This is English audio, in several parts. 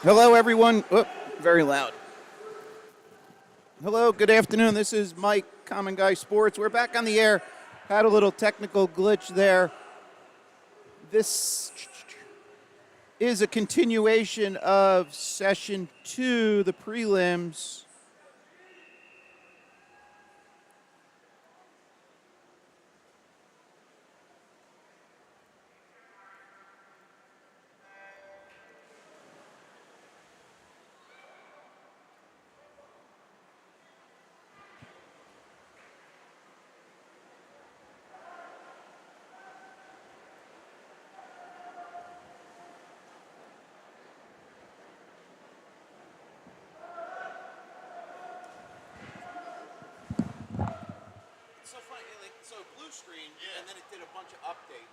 Hello, everyone. Oh, very loud. Hello, good afternoon. This is Mike, Common Guy Sports. We're back on the air. Had a little technical glitch there. This is a continuation of session 2, the prelims. So funny, so blue screen, and then it did a bunch of updates.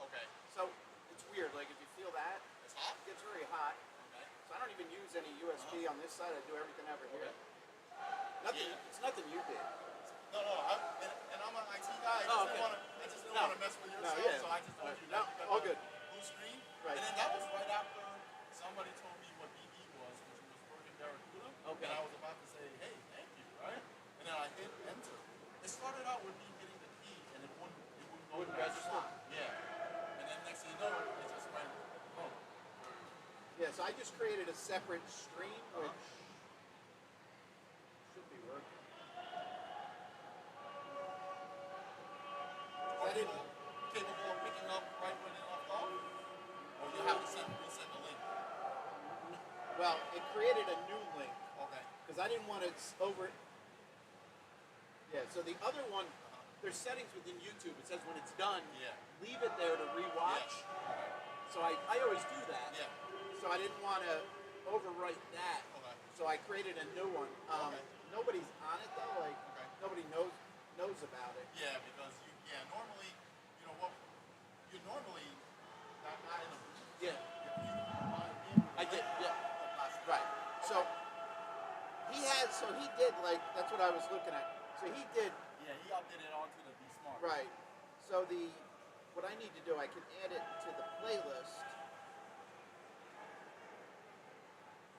Okay. So it's weird. Like if you feel that, It's hot? it gets very hot. Okay. So I don't even use any USB on this side. I do everything over here. Nothing. Yeah. It's nothing you did. No, and I'm an IT guy. Oh, okay. I just didn't want to mess with your No, stuff, yeah. so I just told you No, that you got all a good. blue screen. Right. And then that was right after somebody told me what BB was, which was working Barracuda. Okay. And I was about to say, hey, thank you, right? And then I hit enter. It started out with me hitting the key, and it wouldn't go to that register. slot. Yeah. And then next thing you know, it just went, oh. Yeah, so I just created a separate stream, which should be working. Are people capable of picking up right when it left off? Or you have to resend the link? Well, it created a new link Okay. because I didn't want it over. Yeah, so the other one, there's settings within YouTube. It says when it's done, Yeah. leave it there to rewatch. Okay. So I always do that. Yeah. So I didn't want to overwrite that. Okay. So I created a new one. Okay. Nobody's on it though. Like Okay. nobody knows about it. Yeah, because normally, you know what, you're normally not in a booth. Yeah. If you mind being with I did. Yeah. last Right. So he did like that's what I was looking at. So he did Yeah, he updated onto the Be Smart. right. So what I need to do, I can add it to the playlist.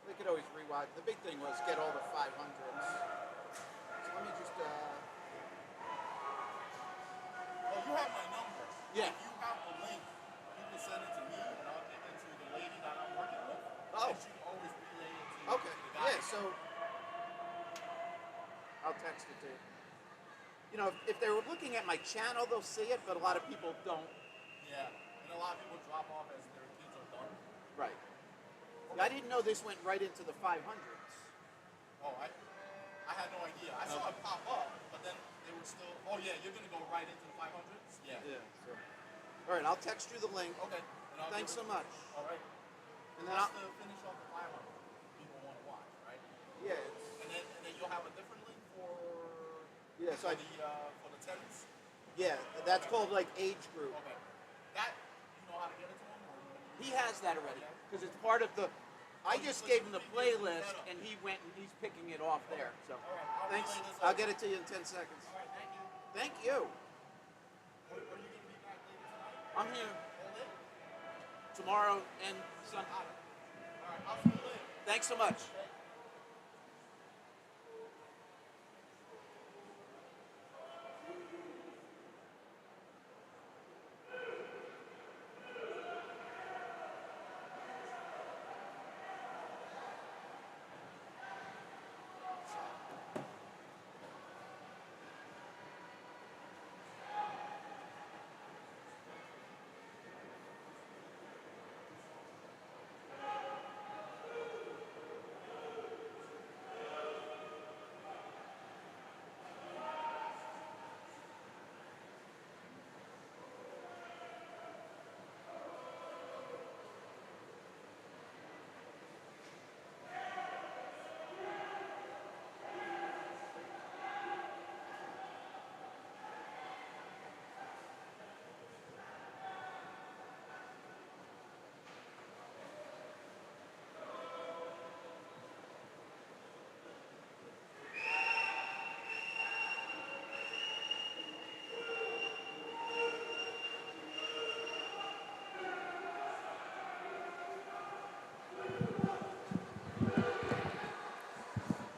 We could always rewatch. The big thing was get all the 500s. So let me just Well, you have my number. Yeah. If you have the link, you can send it to me, and I'll give it to the lady that I'm working with. Oh. And she can always relay it to okay. the guy. Yeah. So I'll text it to you. You know, if they were looking at my channel, they'll see it, but a lot of people don't. Yeah, and a lot of people drop off as their kids are done. Right. I didn't know this went right into the 500s. Oh, I had no idea. I saw it pop up, but then they were still. Oh yeah, you're gonna go right into the 500s. Yeah. Yeah. So. All right, I'll text you the link. Okay. And I'll Thanks so give it- much. All right. And then That's I'll, to finish off the 500. People want to watch, right? yeah, And then you'll have a different link for yeah. So for the tenants. yeah, that's called like age group. Okay. That you know how to get it to him, or He has that already because it's part of the. I just gave him the playlist and he went and he's picking it off there. So I'll thanks. relay this I'll over. get it to you in 10 seconds. All right, thank you. Thank you. Are you gonna be back later tonight? I'm here All day? tomorrow and Sunday. All right, I'll see you later. Thanks so much.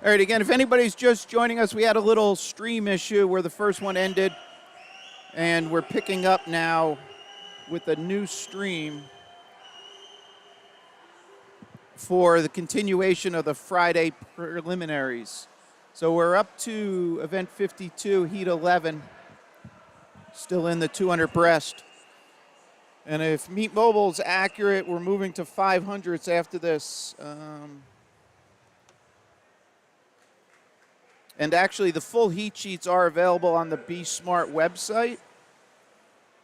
All right, again, if anybody's just joining us, we had a little stream issue where the first one ended, and we're picking up now with a new stream for the continuation of the Friday preliminaries. So we're up to event 52, heat 11, still in the 200 breast. And if Meat Mobile's accurate, we're moving to 500s after this. And actually, the full heat sheets are available on the Be Smart website.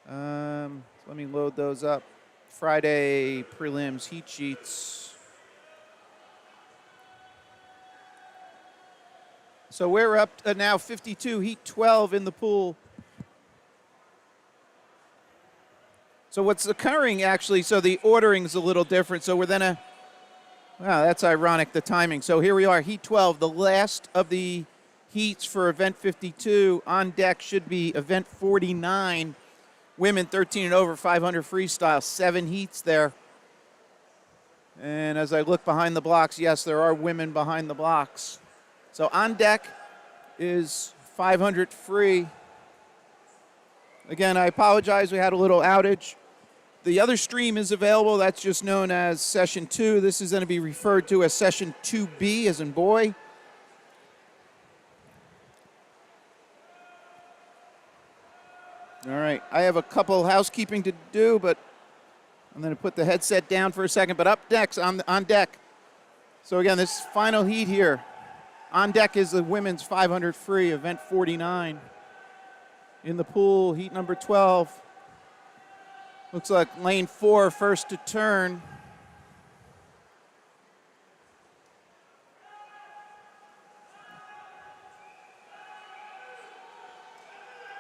Let me load those up. Friday prelims heat sheets. So we're up to now 52, heat 12 in the pool. So what's occurring actually, so the ordering is a little different. So we're then wow, that's ironic, the timing. So here we are, heat 12, the last of the heats for event 52. On deck should be event 49, women 13 and over, 500 freestyle, 7 heats there. And as I look behind the blocks, yes, there are women behind the blocks. So on deck is 500 free. Again, I apologize, we had a little outage. The other stream is available, that's just known as session 2. This is going to be referred to as session 2B, as in boy. All right, I have a couple housekeeping to do, but I'm going to put the headset down for a second. But up next, on deck. So again, this final heat here. On deck is the women's 500 free, event 49. In the pool, heat number 12. Looks like lane 4, first to turn.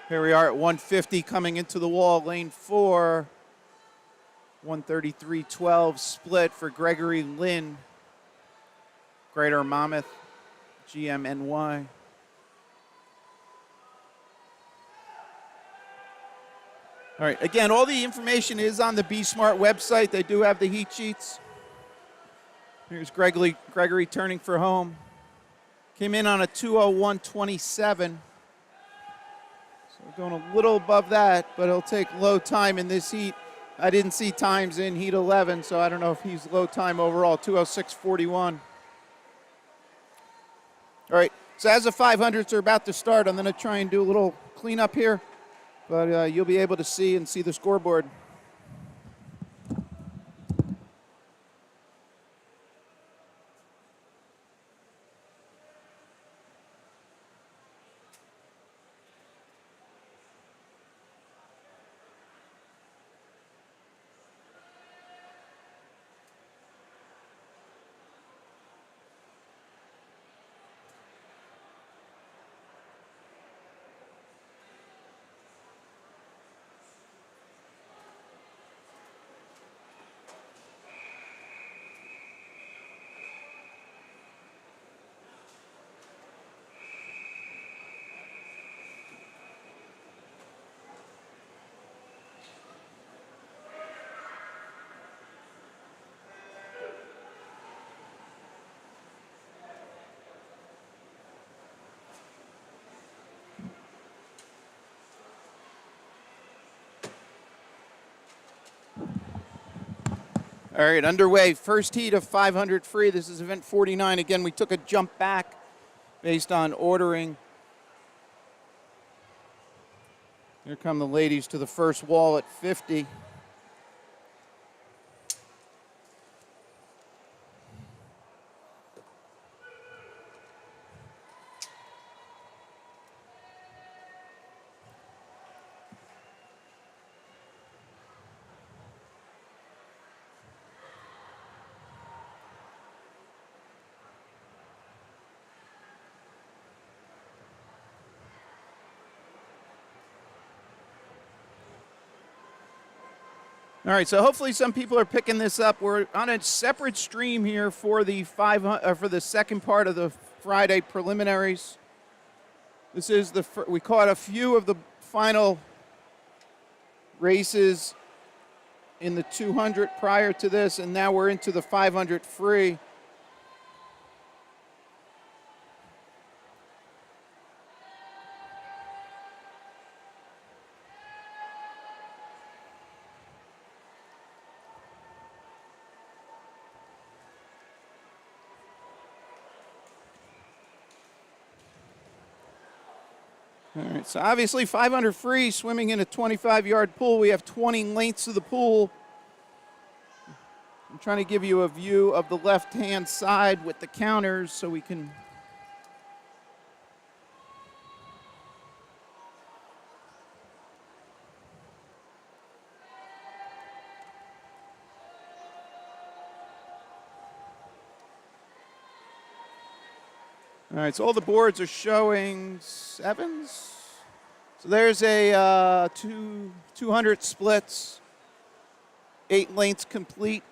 Here we are at 150 coming into the wall, lane 4. 133.12 split for Gregory Lynn, Greater Monmouth, GMNY. All right, again, all the information is on the Be Smart website. They do have the heat sheets. Here's Gregory turning for home. Came in on a 2:01.27. So we're going a little above that, but he'll take low time in this heat. I didn't see times in heat 11, so I don't know if he's low time overall, 2:06.41. All right, so as the 500s are about to start, I'm going to try and do a little cleanup here, but you'll be able to see the scoreboard. All right, underway. First heat of 500 free. This is event 49. Again, we took a jump back based on ordering. Here come the ladies to the first wall at 50. All right, so hopefully some people are picking this up. We're on a separate stream here for the for the second part of the Friday preliminaries. This is we caught a few of the final races in the 200 prior to this, and now we're into the 500 free. All right, so obviously 500 free, swimming in a 25-yard pool. We have 20 lengths of the pool. I'm trying to give you a view of the left-hand side with the counters so we can. All right, so all the boards are showing sevens. So there's a 200 splits, 8 lengths complete.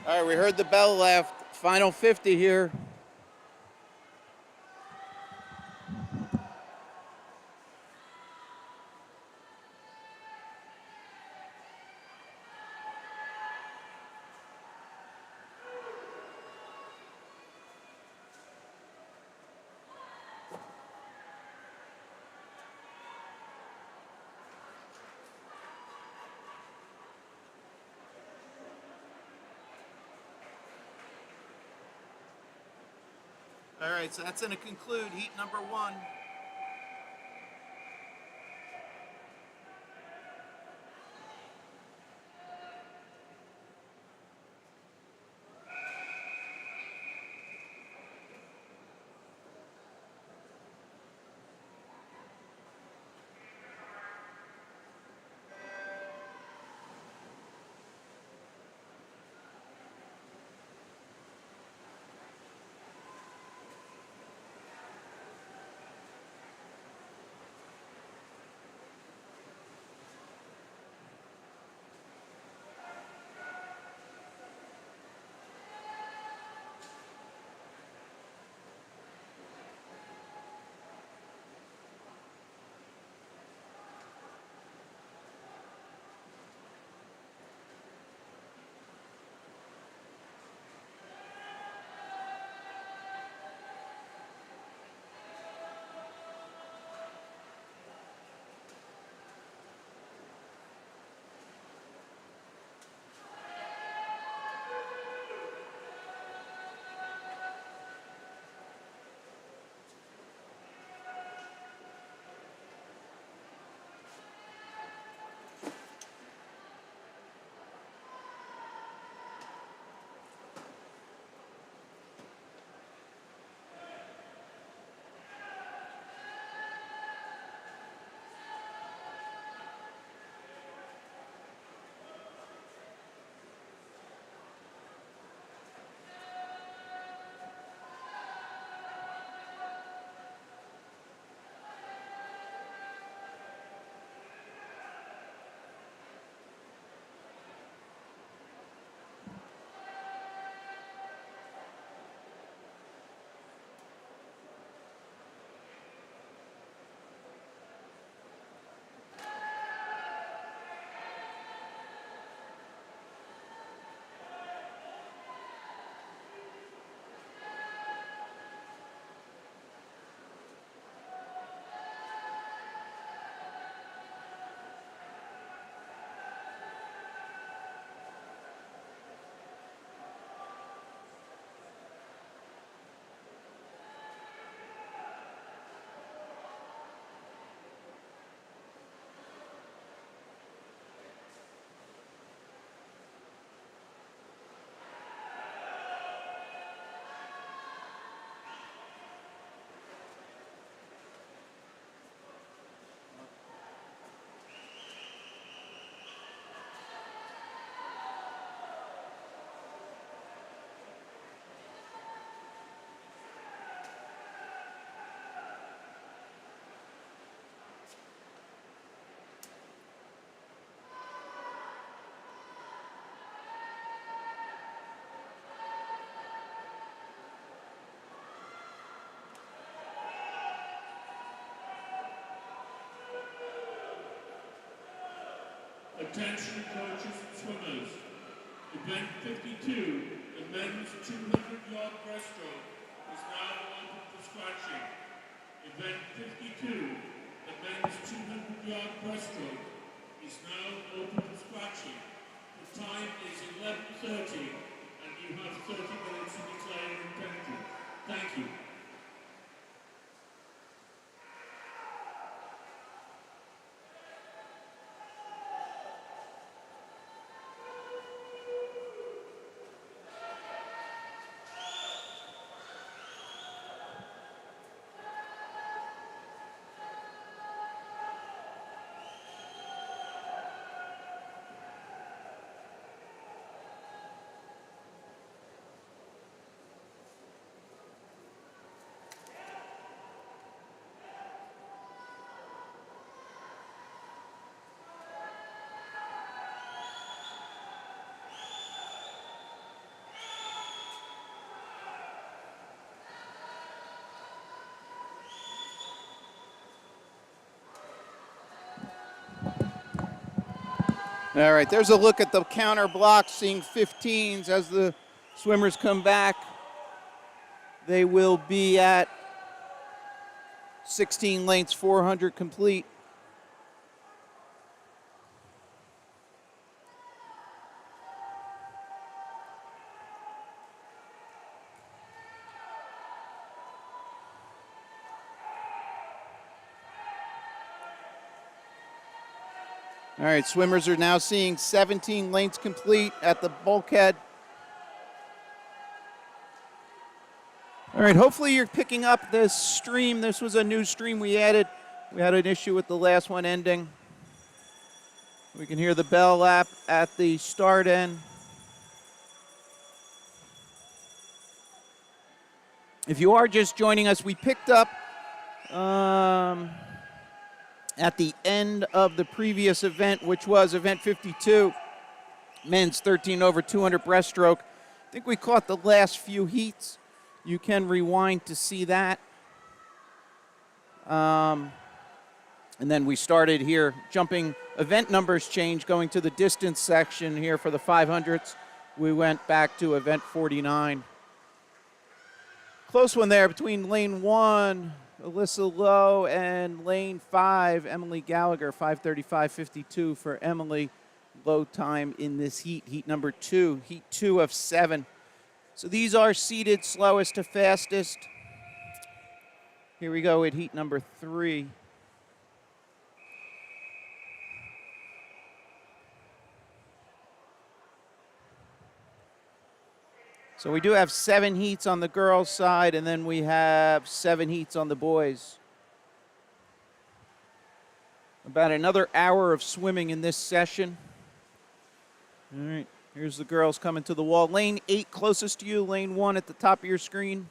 All right, we heard the bell left. Final 50 here. All right, so that's going to conclude heat number 1. Attention coaches and swimmers. Event 52, the men's 200-yard breaststroke, is now open for scratching. Event 52, the men's 200-yard breaststroke, is now open for scratching. The time is 11:30, and you have 30 minutes to declare your intention. Thank you. All right, there's a look at the counter blocks, seeing 15s as the swimmers come back. They will be at 16 lengths, 400 complete. All right, swimmers are now seeing 17 lengths complete at the bulkhead. All right, hopefully you're picking up this stream. This was a new stream we added. We had an issue with the last one ending. We can hear the bell lap at the start end. If you are just joining us, we picked up at the end of the previous event, which was event 52, men's 13 over 200 breaststroke. I think we caught the last few heats. You can rewind to see that. And then we started here, jumping, event numbers changed, going to the distance section here for the 500s. We went back to event 49. Close one there between lane 1, Alyssa Lowe, and lane 5, Emily Gallagher, 5:35.52 for Emily. Low time in this heat, heat number 2, heat 2 of 7. So these are seeded slowest to fastest. Here we go at heat number 3. So we do have 7 heats on the girls' side, and then we have 7 heats on the boys. About another hour of swimming in this session. All right, here's the girls coming to the wall. Lane 8 closest to you, lane 1 at the top of your screen.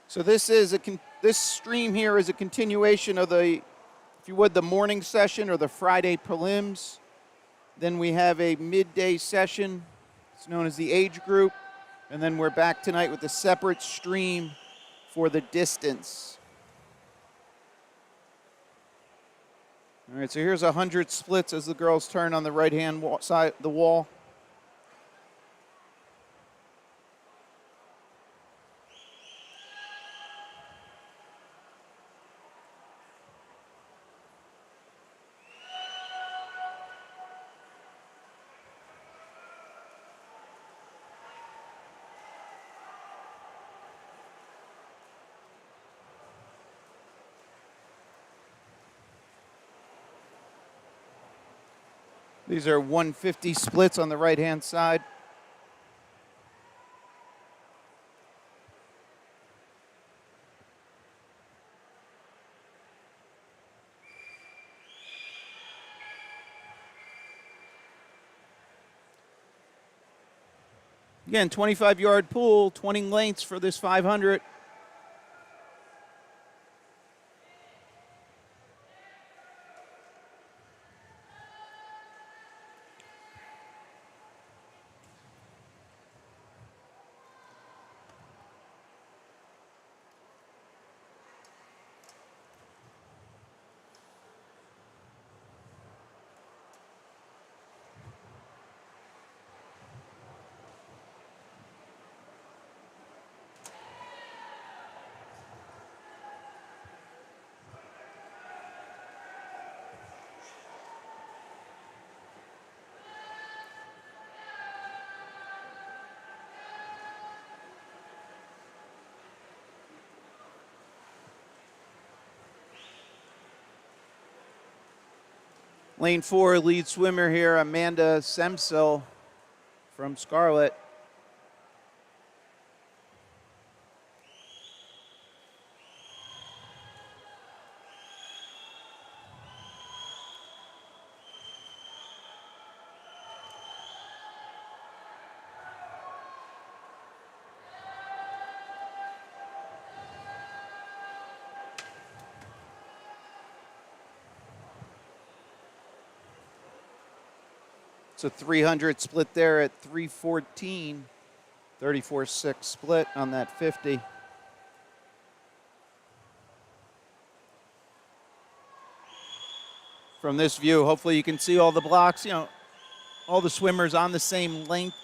So this stream here is a continuation of the, if you would, the morning session or the Friday prelims. Then we have a midday session. It's known as the age group. And then we're back tonight with a separate stream for the distance. All right, so here's 100 splits as the girls turn on the right-hand side of the wall. These are 150 splits on the right-hand side. Again, 25-yard pool, 20 lengths for this 500. Lane 4 lead swimmer here, Amanda Semsel from Scarlet. It's a 300 split there at 3:14, 34.6 split on that 50. From this view, hopefully you can see all the blocks, all the swimmers on the same length.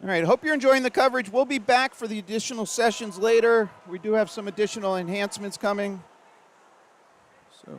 All right, hope you're enjoying the coverage. We'll be back for the additional sessions later. We do have some additional enhancements coming. So.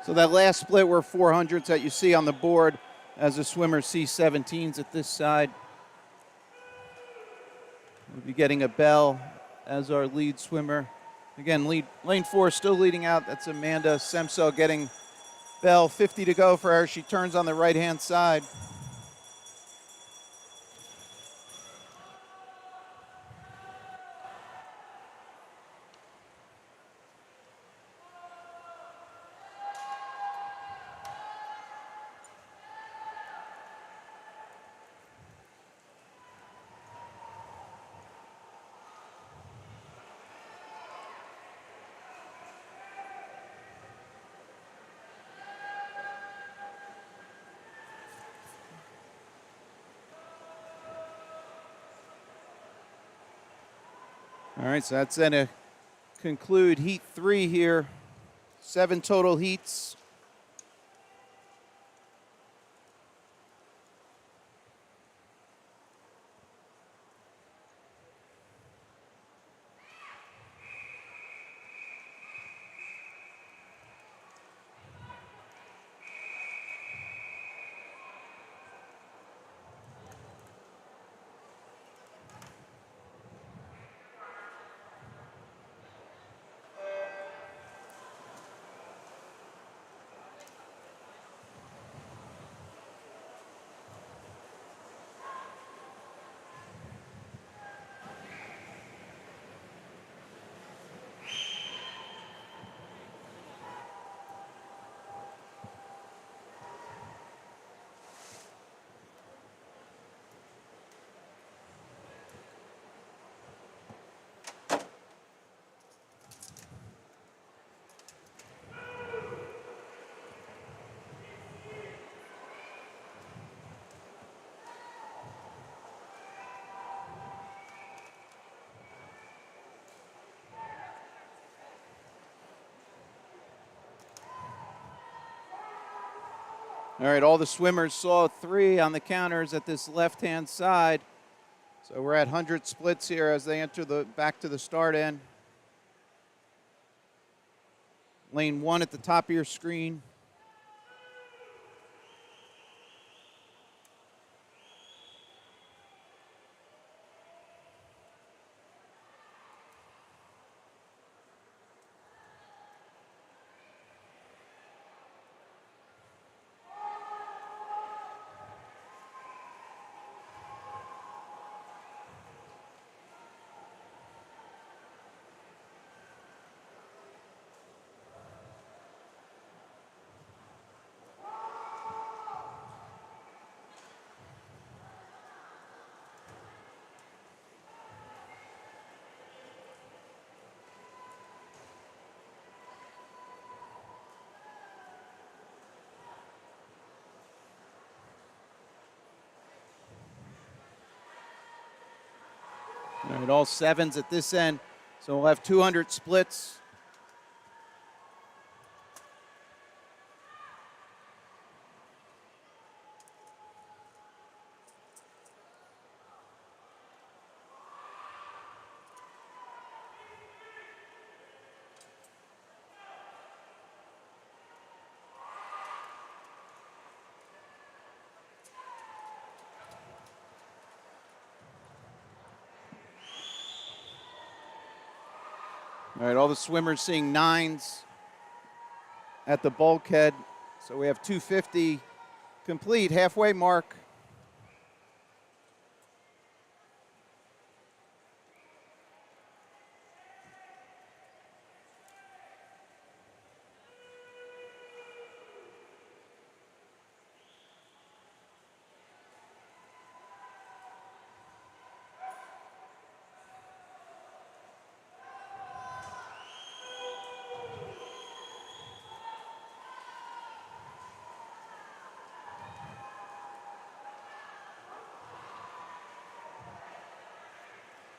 So that last split were 400s that you see on the board as the swimmer C17s at this side. We'll be getting a bell as our lead swimmer. Again, lane 4 still leading out. That's Amanda Semsel getting bell, 50 to go for her. She turns on the right-hand side. All right, so that's going to conclude heat 3 here. 7 total heats. All right, all the swimmers saw 3 on the counters at this left-hand side. So we're at 100 splits here as they enter back to the start end. Lane 1 at the top of your screen. All right, all sevens at this end. So we'll have 200 splits. All right, all the swimmers seeing nines at the bulkhead. So we have 250 complete, halfway mark.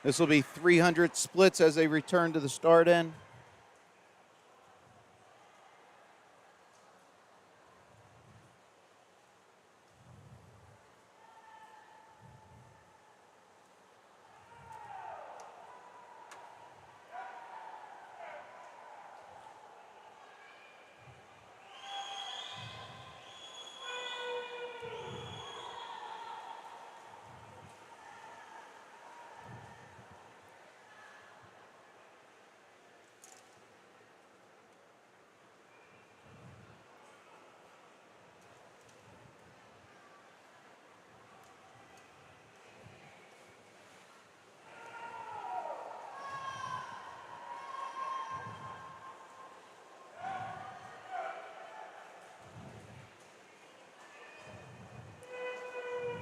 This will be 300 splits as they return to the start end.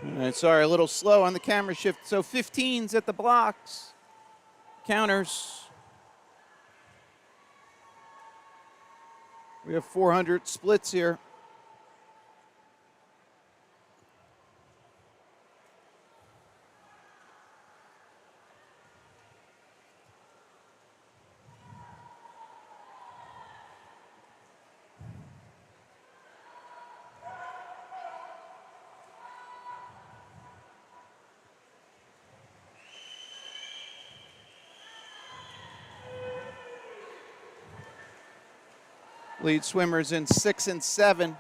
All right, sorry, a little slow on the camera shift. So 15s at the blocks. Counters. We have 400 splits here. Lead swimmers in 6 and 7,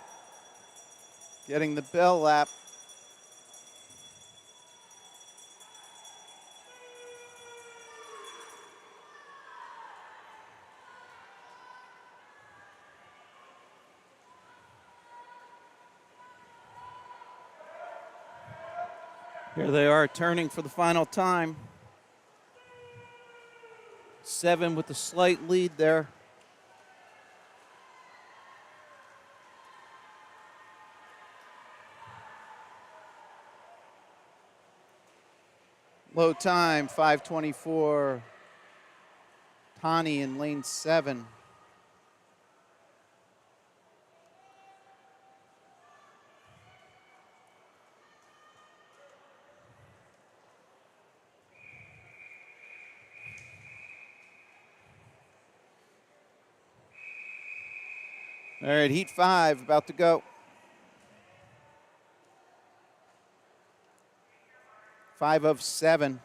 getting the bell lap. Here they are turning for the final time. 7 with a slight lead there. Low time, 5:24. Tani in lane 7. All right, heat 5 about to go. 5 of 7.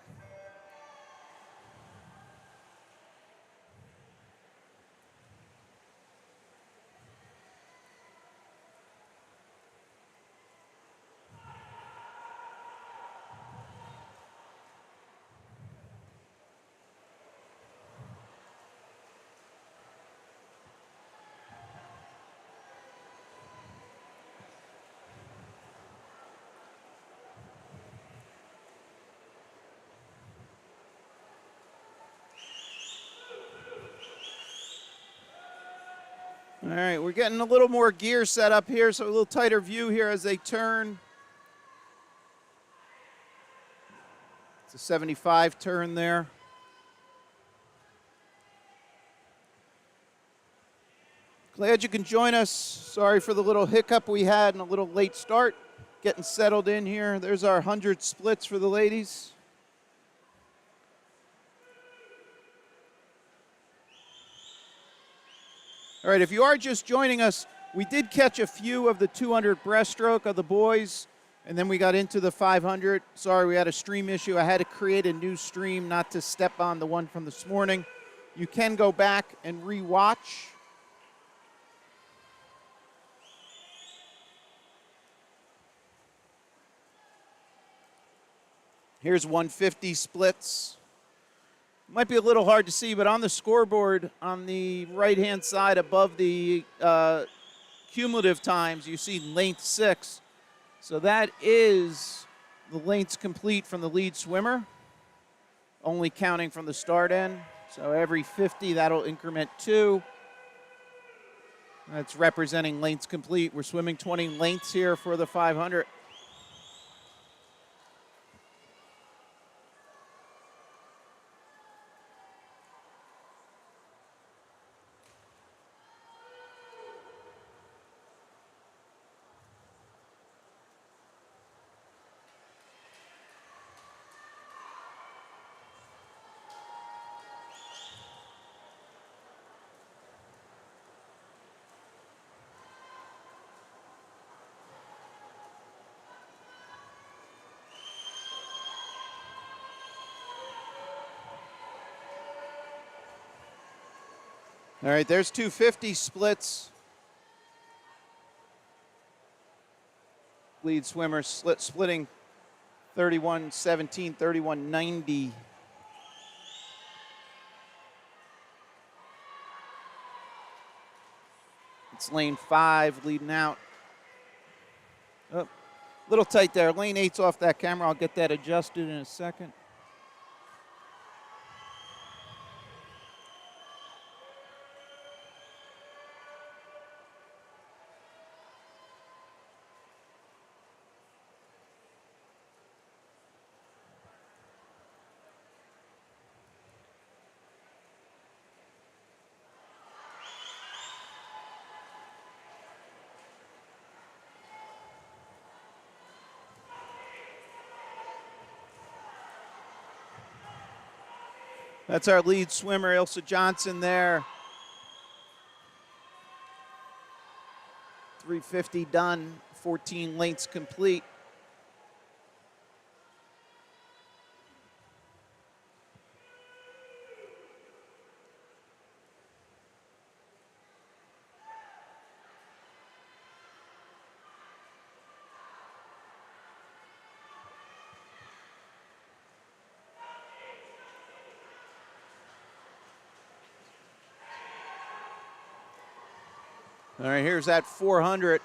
All right, we're getting a little more gear set up here, so a little tighter view here as they turn. It's a 75 turn there. Glad you can join us. Sorry for the little hiccup we had and a little late start. Getting settled in here. There's our 100 splits for the ladies. All right, if you are just joining us, we did catch a few of the 200 breaststroke of the boys, and then we got into the 500. Sorry, we had a stream issue. I had to create a new stream not to step on the one from this morning. You can go back and re-watch. Here's 150 splits. Might be a little hard to see, but on the scoreboard on the right-hand side above the cumulative times, you see length 6. So that is the lengths complete from the lead swimmer, only counting from the start end. So every 50, that'll increment 2. That's representing lengths complete. We're swimming 20 lengths here for the 500. All right, there's 250 splits. Lead swimmer splitting 31:17, 31:90. It's lane 5 leading out. Oh, little tight there. Lane 8's off that camera. I'll get that adjusted in a second. That's our lead swimmer, Ilsa Johnson there. 350 done, 14 lengths complete. All right, here's that 400.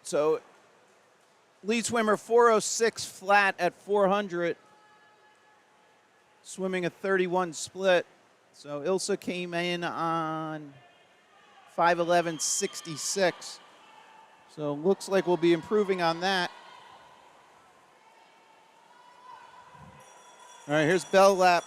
So lead swimmer 406 flat at 400, swimming a 31 split. So Ilsa came in on 5:11.66. So looks like we'll be improving on that. All right, here's bell lap.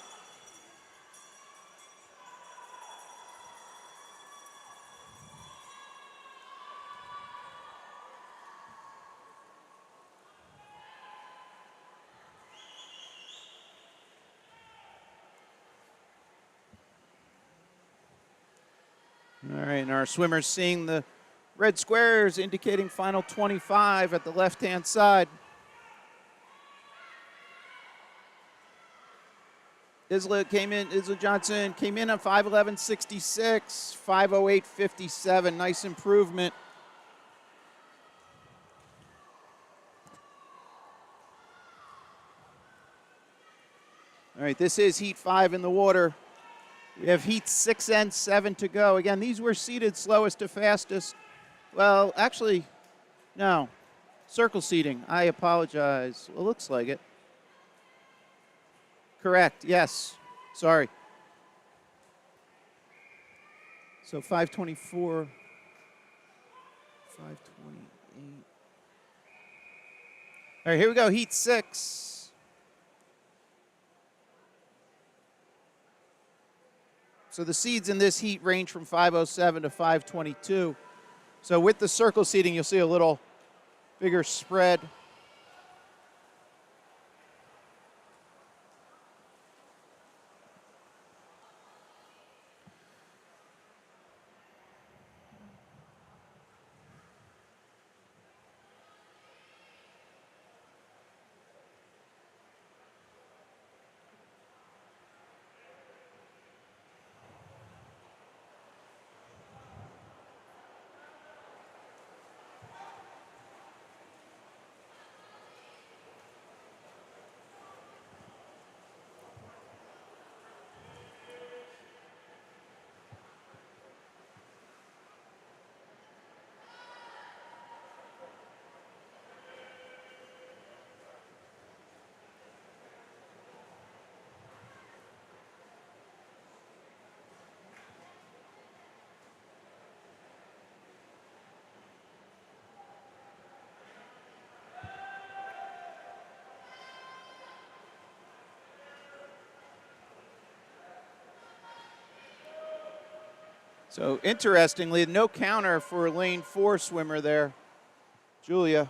All right, and our swimmers seeing the red squares indicating final 25 at the left-hand side. Isla Johnson came in at 5:11.66, 5:08.57. Nice improvement. All right, this is heat 5 in the water. We have heat 6 and 7 to go. Again, these were seated slowest to fastest. Well, actually, no. Circle seating. I apologize. Well, looks like it. Correct, yes. Sorry. So 5:24, 5:28. All right, here we go, heat 6. So the seeds in this heat range from 5:07 to 5:22. So with the circle seating, you'll see a little bigger spread. So interestingly, no counter for lane 4 swimmer there, Julia.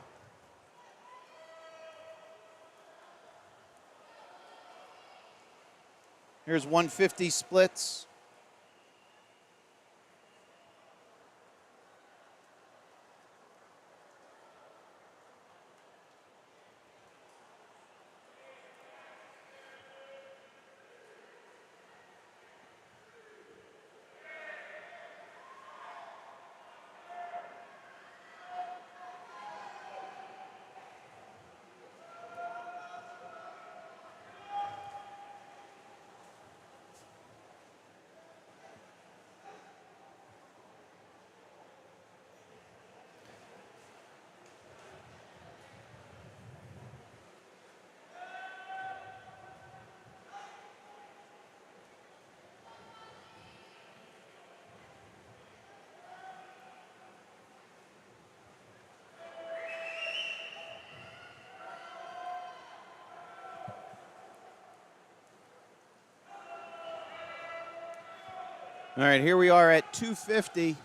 Here's 150 splits. All right, here we are at 250.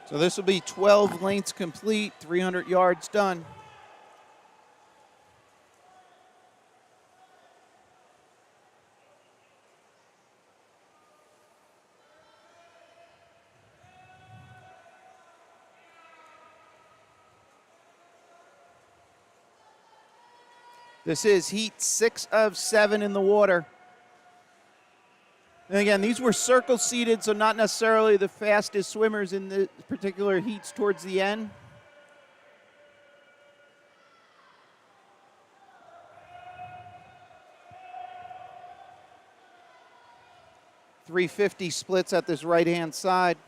So this will be 12 lengths complete, 300 yards done. This is heat 6 of 7 in the water. And again, these were circle seated, so not necessarily the fastest swimmers in the particular heats towards the end. .350 splits at this right-hand side.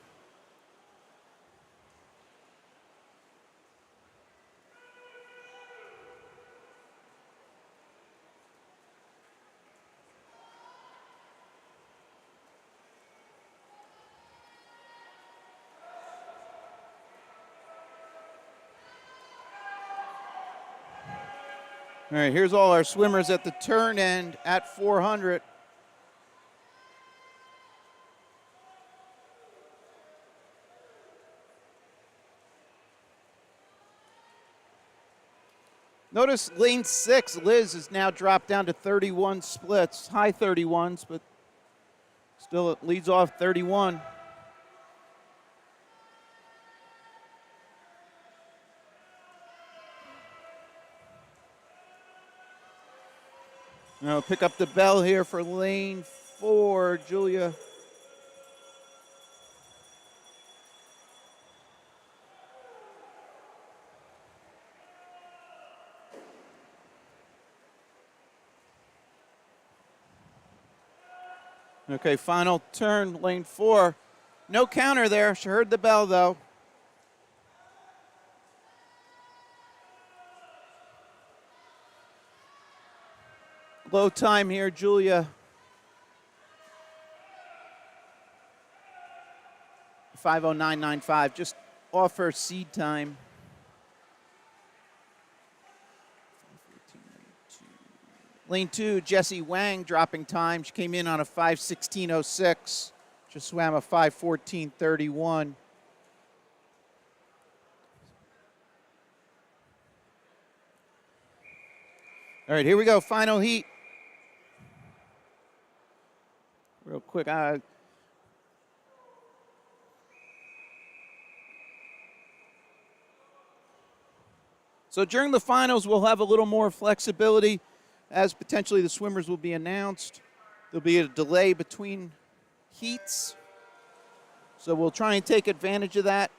All right, here's all our swimmers at the turn end at 400. Notice lane 6, Liz, has now dropped down to 31 splits, high 31s, but still it leads off 31. Now pick up the bell here for lane 4, Julia. Okay, final turn, lane 4. No counter there. She heard the bell, though. Low time here, Julia. 5:09.95, just off her seed time. Lane 2, Jessie Wang dropping time. She came in on a 5:16.06. Just swam a 5:14.31. All right, here we go, final heat. Real quick, so during the finals, we'll have a little more flexibility as potentially the swimmers will be announced. There'll be a delay between heats, so we'll try and take advantage of that.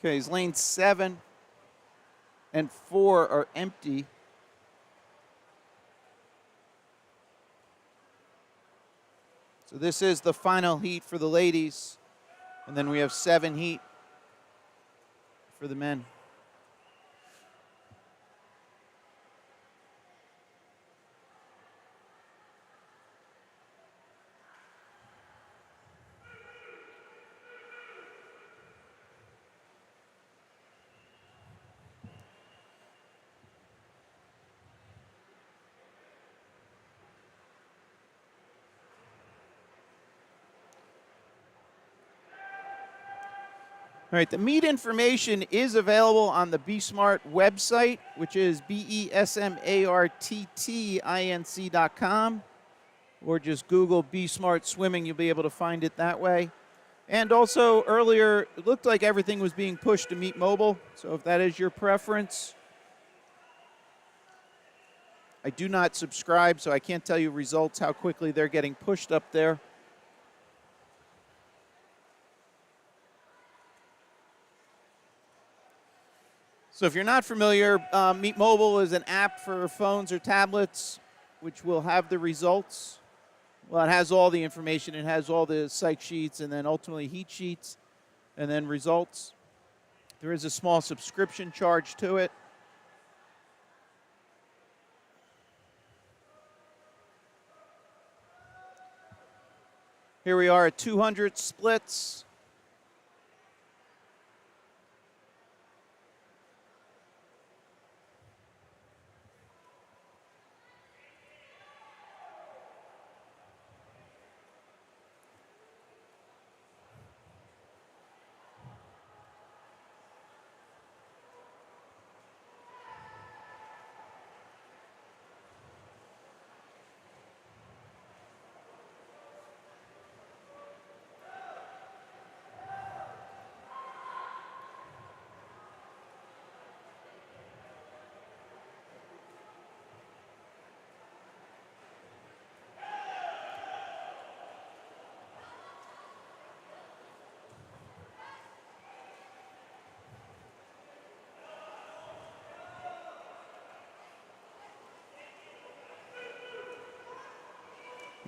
Okay, lanes 7 and 4 are empty. So this is the final heat for the ladies. And then we have 7 heat for the men. All right, the meet information is available on the BSmart website, which is BESMARTTINC.com, or just Google BSmart Swimming. You'll be able to find it that way. And also, earlier, it looked like everything was being pushed to Meet Mobile, so if that is your preference. I do not subscribe, so I can't tell you results, how quickly they're getting pushed up there. So if you're not familiar, Meet Mobile is an app for phones or tablets which will have the results. Well, it has all the information. It has all the psych sheets and then ultimately heat sheets and then results. There is a small subscription charge to it. Here we are at 200 splits.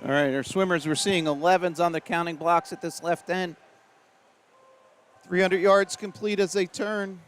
All right, our swimmers, we're seeing 11s on the counting blocks at this left end. 300 yards complete as they turn.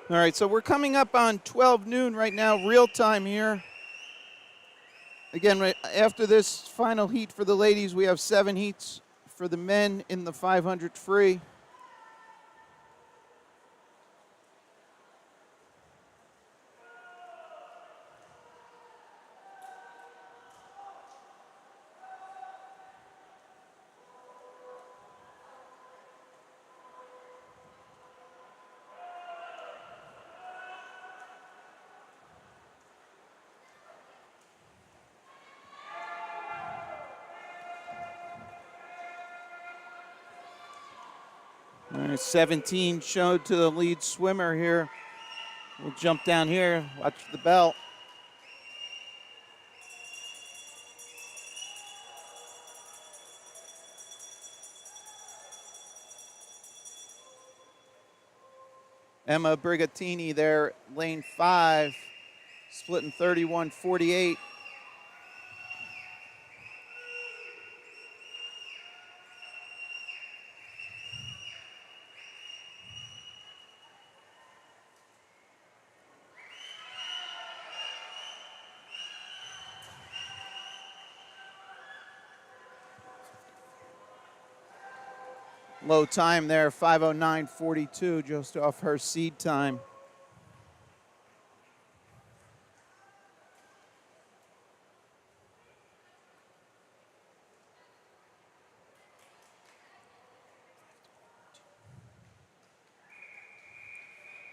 All right, so we're coming up on 12 noon right now, real time here. Again, right after this final heat for the ladies, we have 7 heats for the men in the 500 free. All right, 17 showed to the lead swimmer here. We'll jump down here, watch the belt. Emma Brigatini there, lane 5, splitting 31:48. Low time there, 5:09:42, just off her seed time.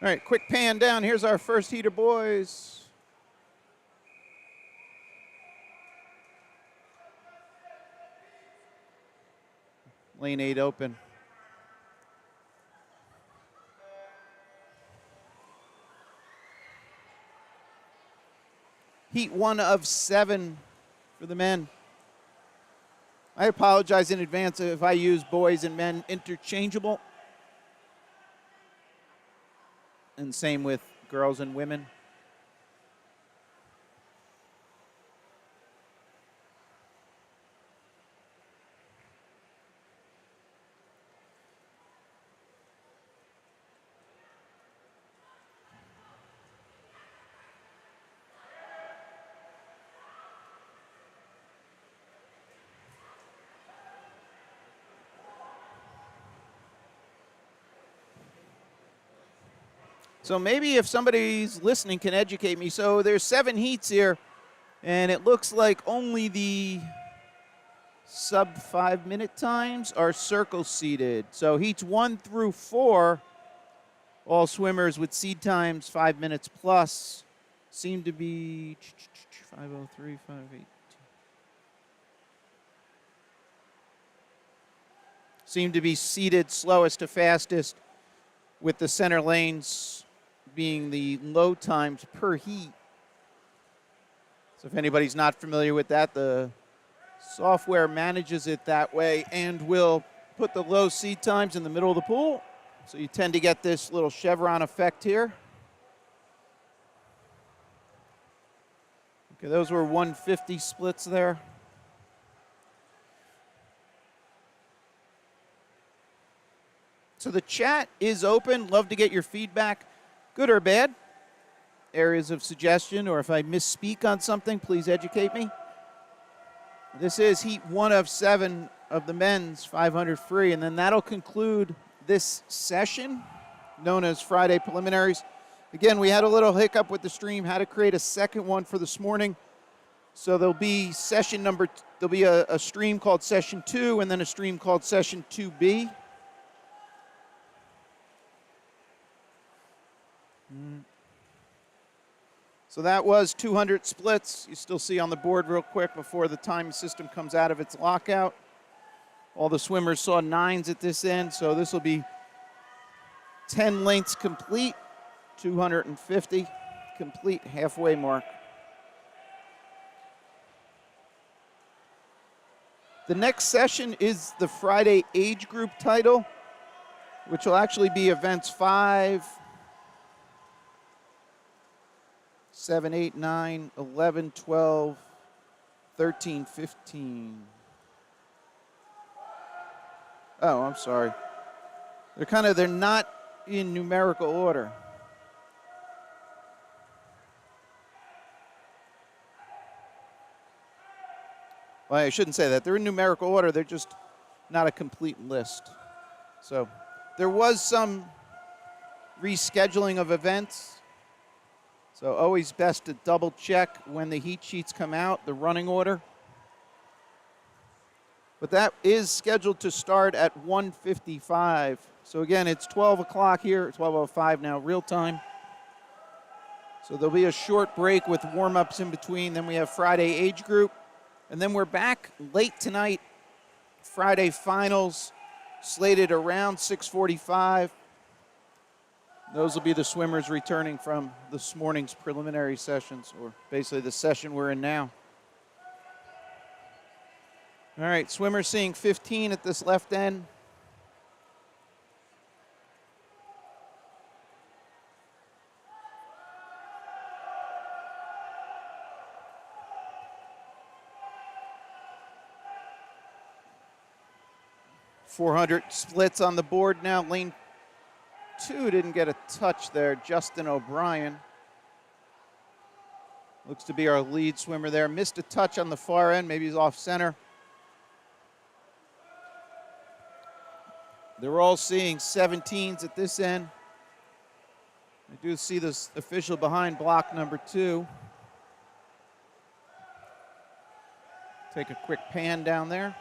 All right, quick pan down. Here's our first heater, boys. Lane 8 open. Heat 1 of 7 for the men. I apologize in advance if I use boys and men interchangeable. And same with girls and women. So maybe if somebody's listening can educate me. So there's 7 heats here, and it looks like only the sub 5-minute times are circle seeded. So heats 1 through 4, all swimmers with seed times 5 minutes plus seem to be 5:03, 5:08. Seem to be seeded slowest to fastest, with the center lanes being the low times per heat. So if anybody's not familiar with that, the software manages it that way and will put the low seed times in the middle of the pool. So you tend to get this little chevron effect here. Okay, those were 150 splits there. So the chat is open. Love to get your feedback, good or bad. Areas of suggestion, or if I misspeak on something, please educate me. This is heat 1 of 7 of the men's 500 free, and then that'll conclude this session known as Friday Preliminaries. Again, we had a little hiccup with the stream, had to create a second one for this morning. So there'll be session number, there'll be a stream called session 2 and then a stream called session 2B. So that was 200 splits. You still see on the board real quick before the time system comes out of its lockout. All the swimmers saw 9s at this end, so this will be 10 lengths complete, 250 complete, halfway mark. The next session is the Friday age group title, which will actually be events 5, 7, 8, 9, 11, 12, 13, 15. Oh, I'm sorry. They're not in numerical order. Well, I shouldn't say that. They're in numerical order. They're just not a complete list. So there was some rescheduling of events. So always best to double check when the heat sheets come out, the running order. But that is scheduled to start at 1:55. So again, it's 12 o'clock here, 12:05 now, real time. So there'll be a short break with warm-ups in between. Then we have Friday age group. And then we're back late tonight. Friday finals slated around 6:45. Those will be the swimmers returning from this morning's preliminary sessions, or basically the session we're in now. All right, swimmers seeing 15 at this left end. .400 splits on the board now. Lane 2 didn't get a touch there. Justin O'Brien looks to be our lead swimmer there. Missed a touch on the far end. Maybe he's off center. They're all seeing 17s at this end. I do see this official behind block number 2. Take a quick pan down there.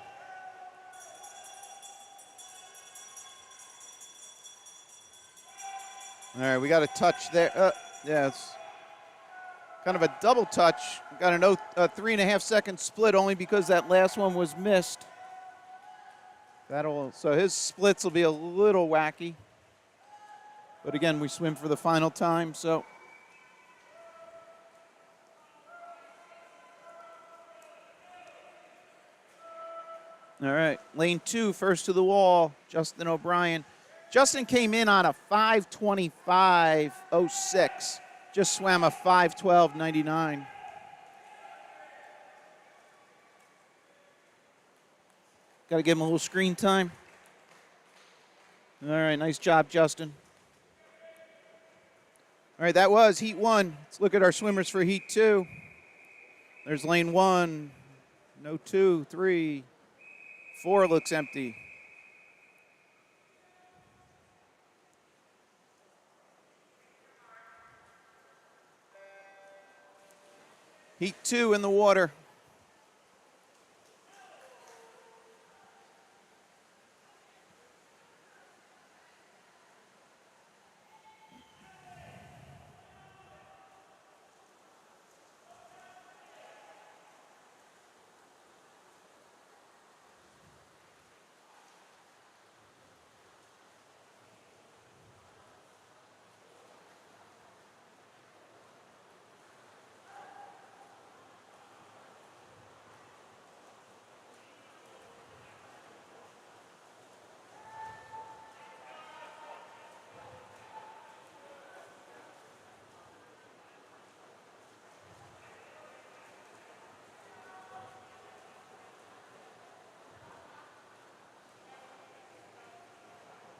All right, we got a touch there. Yeah, it's kind of a double touch. Got a 3.5 second split only because that last one was missed. So his splits will be a little wacky. But again, we swim for the final time, so. All right, lane 2, first to the wall, Justin O'Brien. Justin came in on a 5:25.06. Just swam a 5:12.99. Got to give him a little screen time. All right, nice job, Justin. All right, that was heat 1. Let's look at our swimmers for heat 2. There's lane 1. No 2, 3, 4 looks empty. Heat 2 in the water.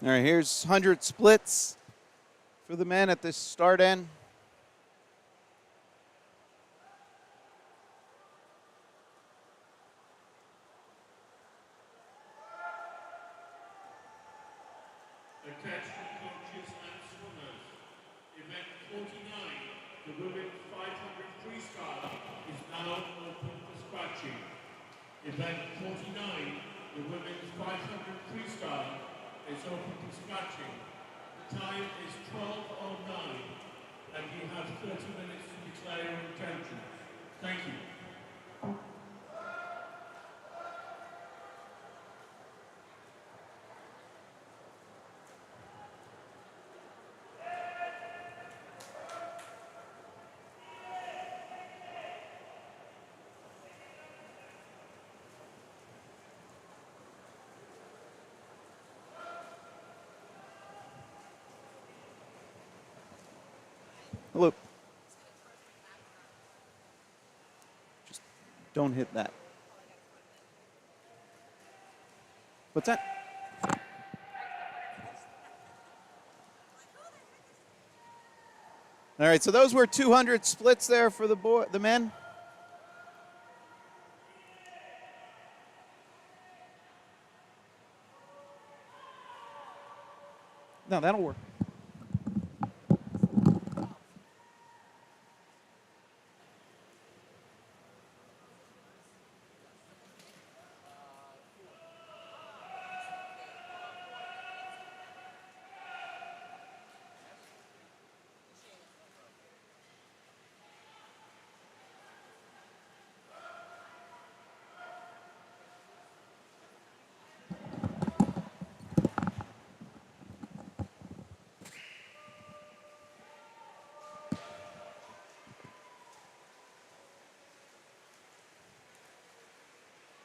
All right, here's 100 splits for the men at this start end. Attention coaches and swimmers. Event 49, the women's 500 freestyle, is now open for scratching. Event 49, the women's 500 freestyle, is open for scratching. The time is 12:09, and you have 30 minutes to declare your intention. Thank you. Look. Just don't hit that. What's that? All right, so those were 200 splits there for the men. No, that'll work.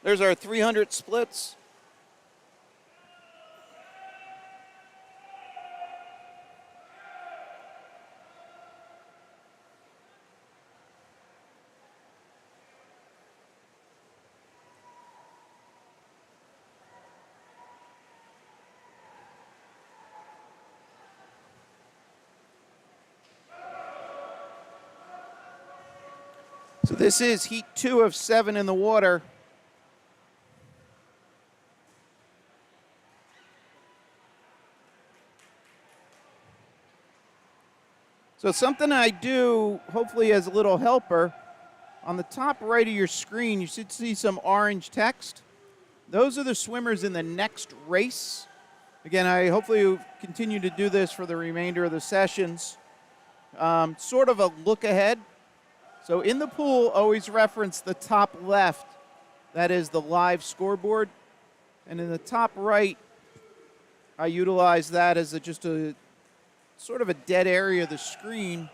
There's our 300 splits. So this is heat 2 of 7 in the water. So something I do, hopefully as a little helper, on the top right of your screen, you should see some orange text. Those are the swimmers in the next race. Again, I hopefully continue to do this for the remainder of the sessions. Sort of a look ahead. So in the pool, always reference the top left. That is the live scoreboard. And in the top right, I utilize that as just a sort of a dead area of the screen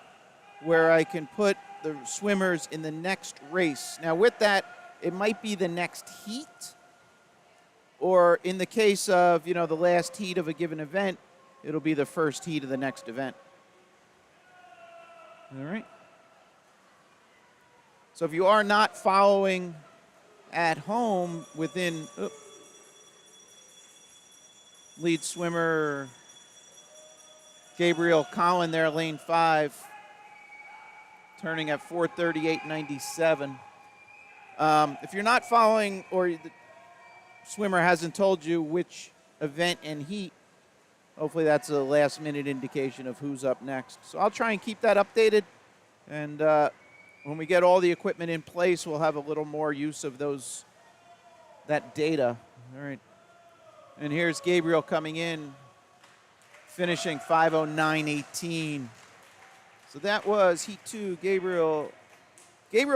where I can put the swimmers in the next race. Now with that, it might be the next heat, or in the case of, the last heat of a given event, it'll be the first heat of the next event. All right. So if you are not following at home within lead swimmer Gabriel Collin there, lane 5, turning at 4:38.97. If you're not following, or the swimmer hasn't told you which event and heat, hopefully that's a last-minute indication of who's up next. So I'll try and keep that updated, and when we get all the equipment in place, we'll have a little more use of that data. All right. And here's Gabriel coming in, finishing 5:09.18. So that was heat 2. Gabriel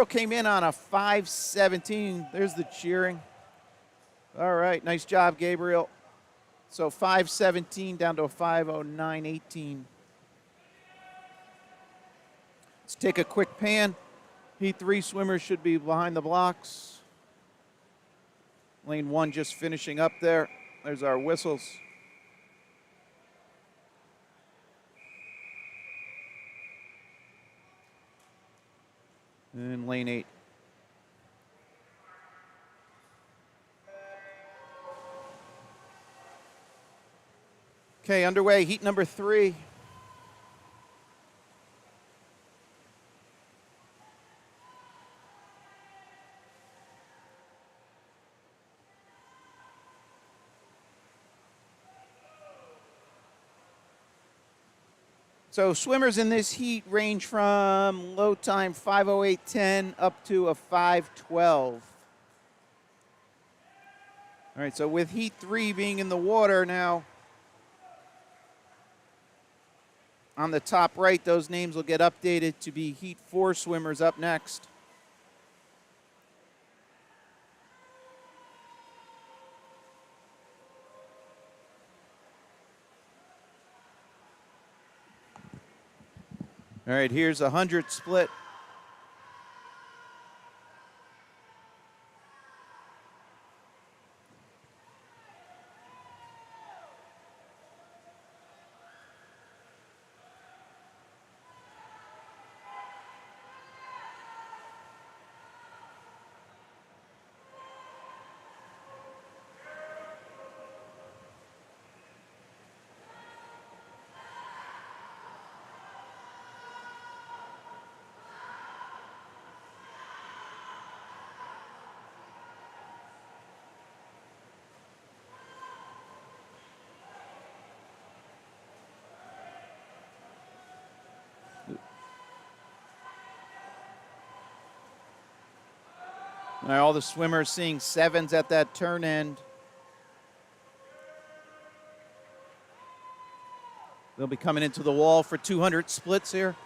came in on a 5:17. There's the cheering. All right, nice job, Gabriel. So 5:17 down to a 5:09.18. Let's take a quick pan. Heat 3 swimmers should be behind the blocks. Lane 1 just finishing up there. There's our whistles. And lane 8. Okay, underway, heat number 3. So swimmers in this heat range from low time 5:08.10 up to a 5:12. All right, so with heat 3 being in the water now, on the top right, those names will get updated to be heat 4 swimmers up next. All right, here's a 100 split. All right, all the swimmers seeing 7s at that turn end. They'll be coming into the wall for 200 splits here.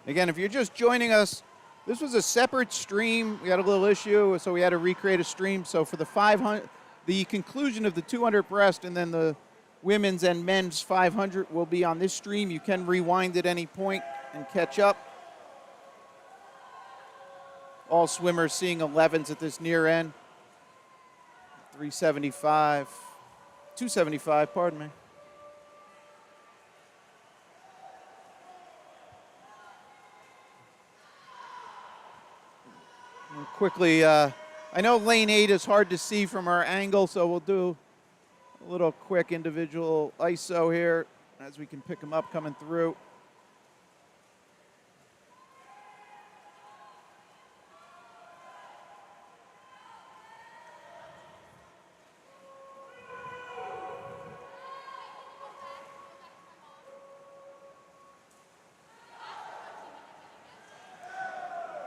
Again, if you're just joining us, this was a separate stream. We had a little issue, so we had to recreate a stream. So for the 500, the conclusion of the 200 breast and then the women's and men's 500 will be on this stream. You can rewind at any point and catch up. All swimmers seeing 11s at this near end. 375, 275, pardon me. Quickly, I know lane 8 is hard to see from our angle, so we'll do a little quick individual ISO here. as we can pick them up coming through.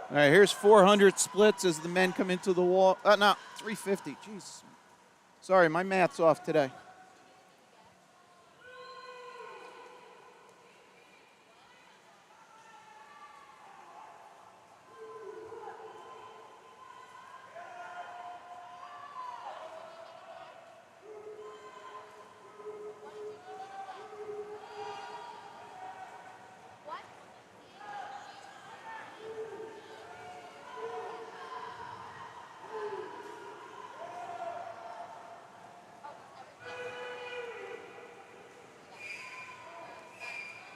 All right, here's 400 splits as the men come into the wall. No, 350. Jeez. Sorry, my math's off today.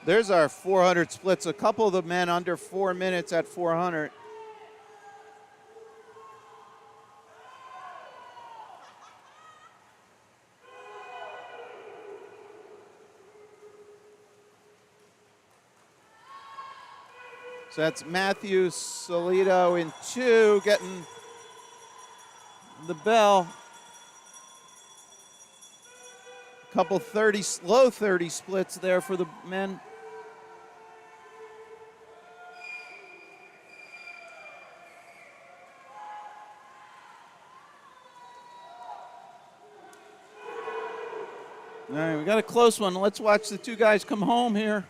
There's our 400 splits. A couple of the men under 4 minutes at 400. So that's Matthew Solito in 2, getting the bell. A couple low 30 splits there for the men. All right, we got a close one. Let's watch the two guys come home here.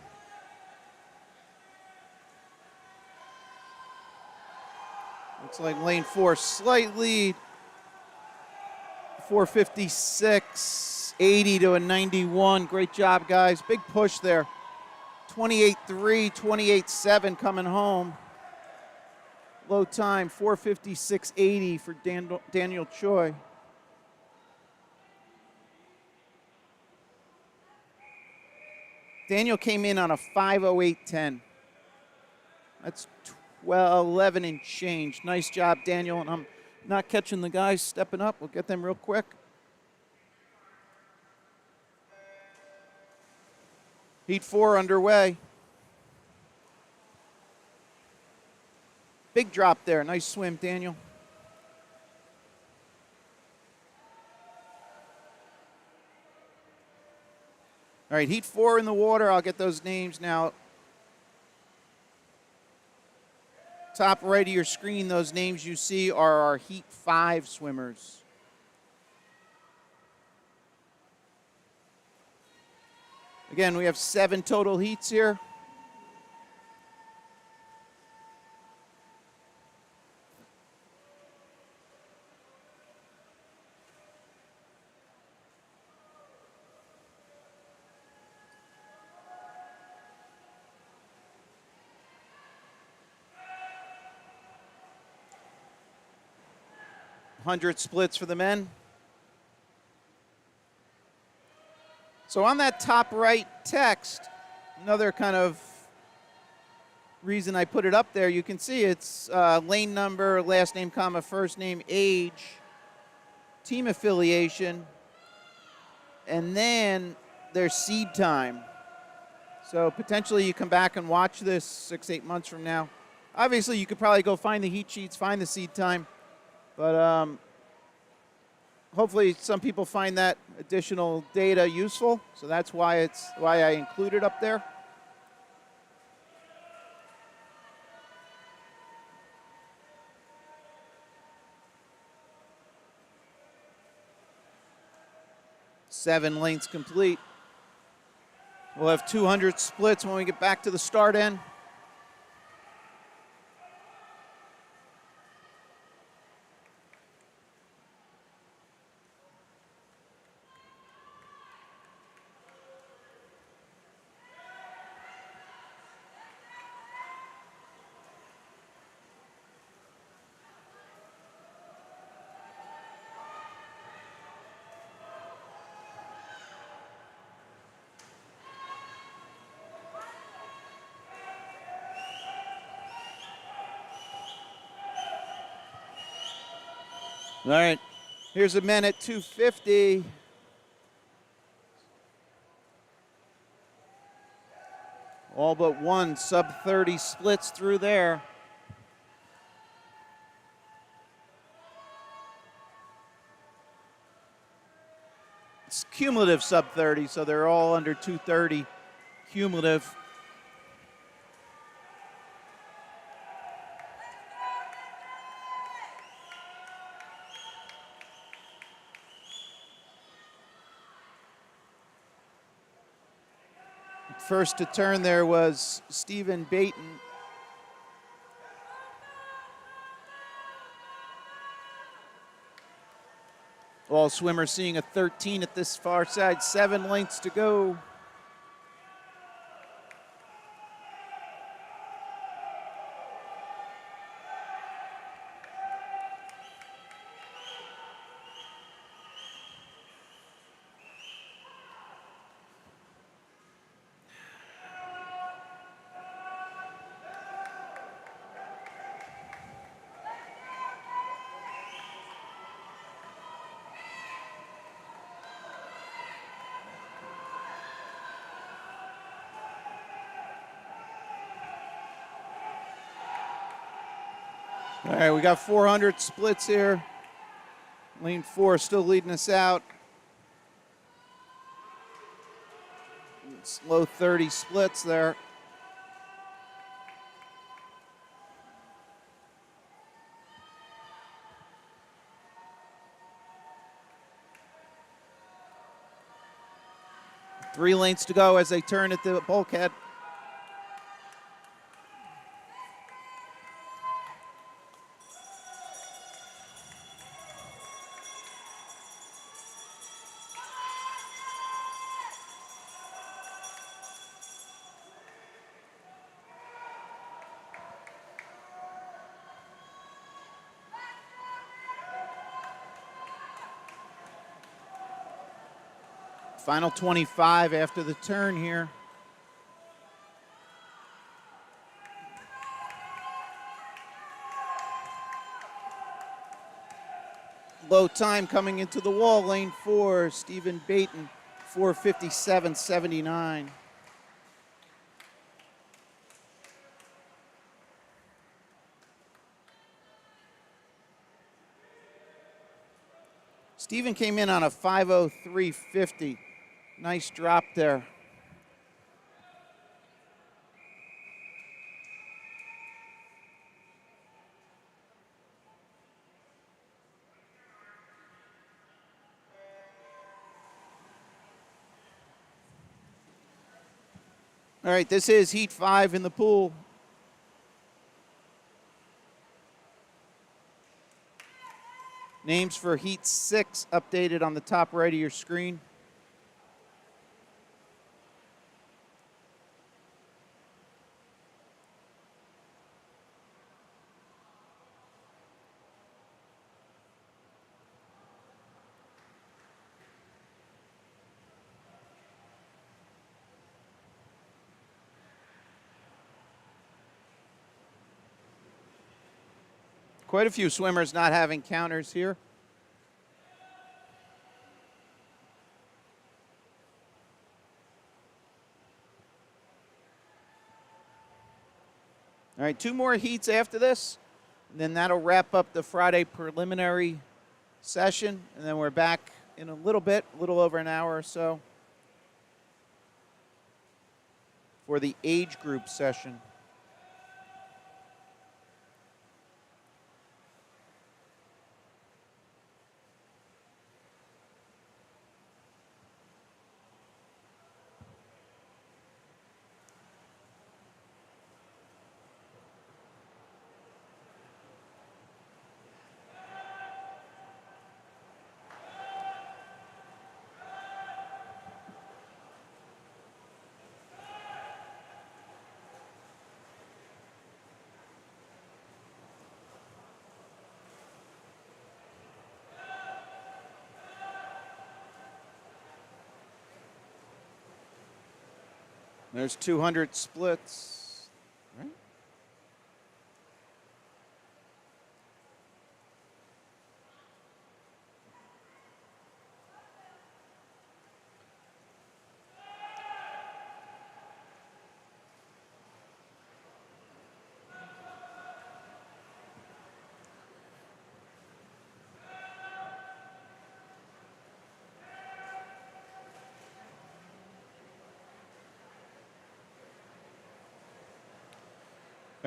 Looks like lane 4, slight lead. 456, 80 to a 91. Great job, guys. Big push there. 28-3, 28-7 coming home. Low time, 456.80 for Daniel Choi. Daniel came in on a 5:08.10. That's 11 and change. Nice job, Daniel. And I'm not catching the guys stepping up. We'll get them real quick. Heat 4 underway. Big drop there. Nice swim, Daniel. All right, Heat 4 in the water. I'll get those names now. Top right of your screen, those names you see are our Heat 5 swimmers. Again, we have 7 total heats here. Hundred splits for the men. So on that top right text, another kind of reason I put it up there, you can see it's lane number, last name, comma, first name, age, team affiliation, and then their seed time. So potentially you come back and watch this 6-8 months from now. Obviously you could probably go find the heat sheets, find the seed time. But hopefully some people find that additional data useful. So that's why I include it up there. Seven lanes complete. We'll have 200 splits when we get back to the start end. All right, here's a men at 250. All but one sub 30 splits through there. It's cumulative sub 30, so they're all under 230 cumulative. First to turn there was Stephen Baton. All swimmers seeing a 13 at this far side, 7 lengths to go. All right, we got 400 splits here. Lane 4 still leading us out. It's low 30 splits there. Three lengths to go as they turn at the bulkhead. Final 25 after the turn here. Low time coming into the wall, lane 4, Stephen Baton, 4:57.79. Stephen came in on a 5:03.50. Nice drop there. All right, this is Heat 5 in the pool. Names for Heat 6 updated on the top right of your screen. Quite a few swimmers not having counters here. All right, 2 more heats after this, and then that'll wrap up the Friday preliminary session, and then we're back in a little bit, a little over an hour or so, for the age group session. There's 200 splits. Right?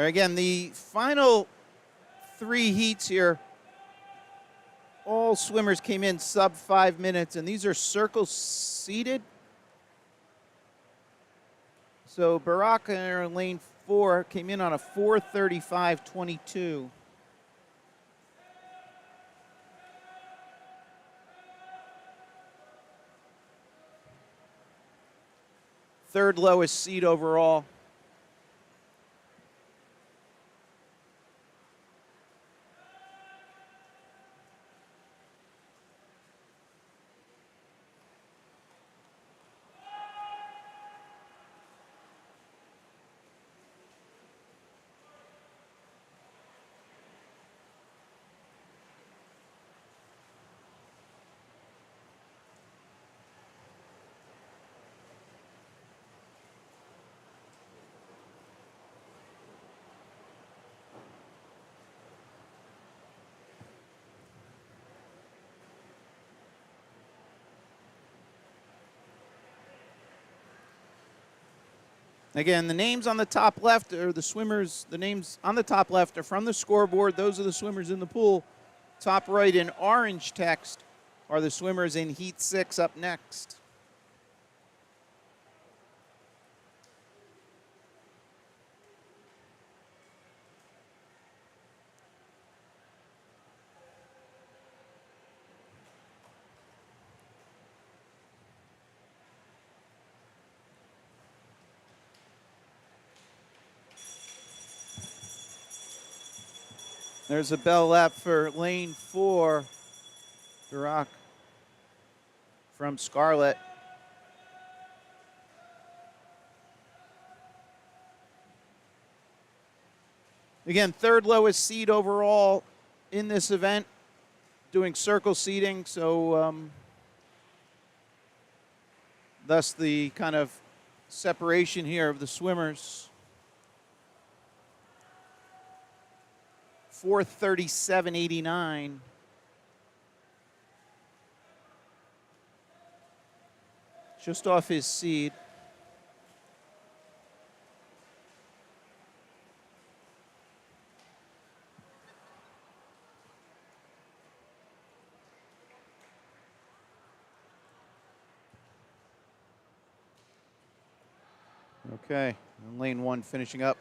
All right, again, the final 3 heats here, all swimmers came in sub 5 minutes, and these are circle seated. So Baraka in lane 4 came in on a 4:35.22. Third lowest seed overall. Again, the names on the top left are the swimmers. The names on the top left are from the scoreboard. Those are the swimmers in the pool. Top right in orange text are the swimmers in Heat 6 up next. There's a bell lap for lane 4, Barak from Scarlet. Again, third lowest seed overall in this event, doing circle seating, so thus the kind of separation here of the swimmers. 4:37.89. Just off his seed. Okay, and lane 1 finishing up.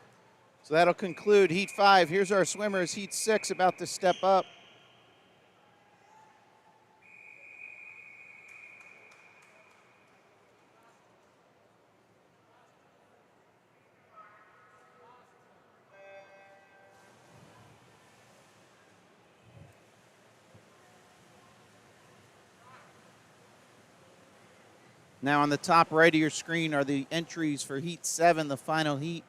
So that'll conclude Heat 5. Here's our swimmers. Heat 6 about to step up. Now on the top right of your screen are the entries for Heat 7, the final heat.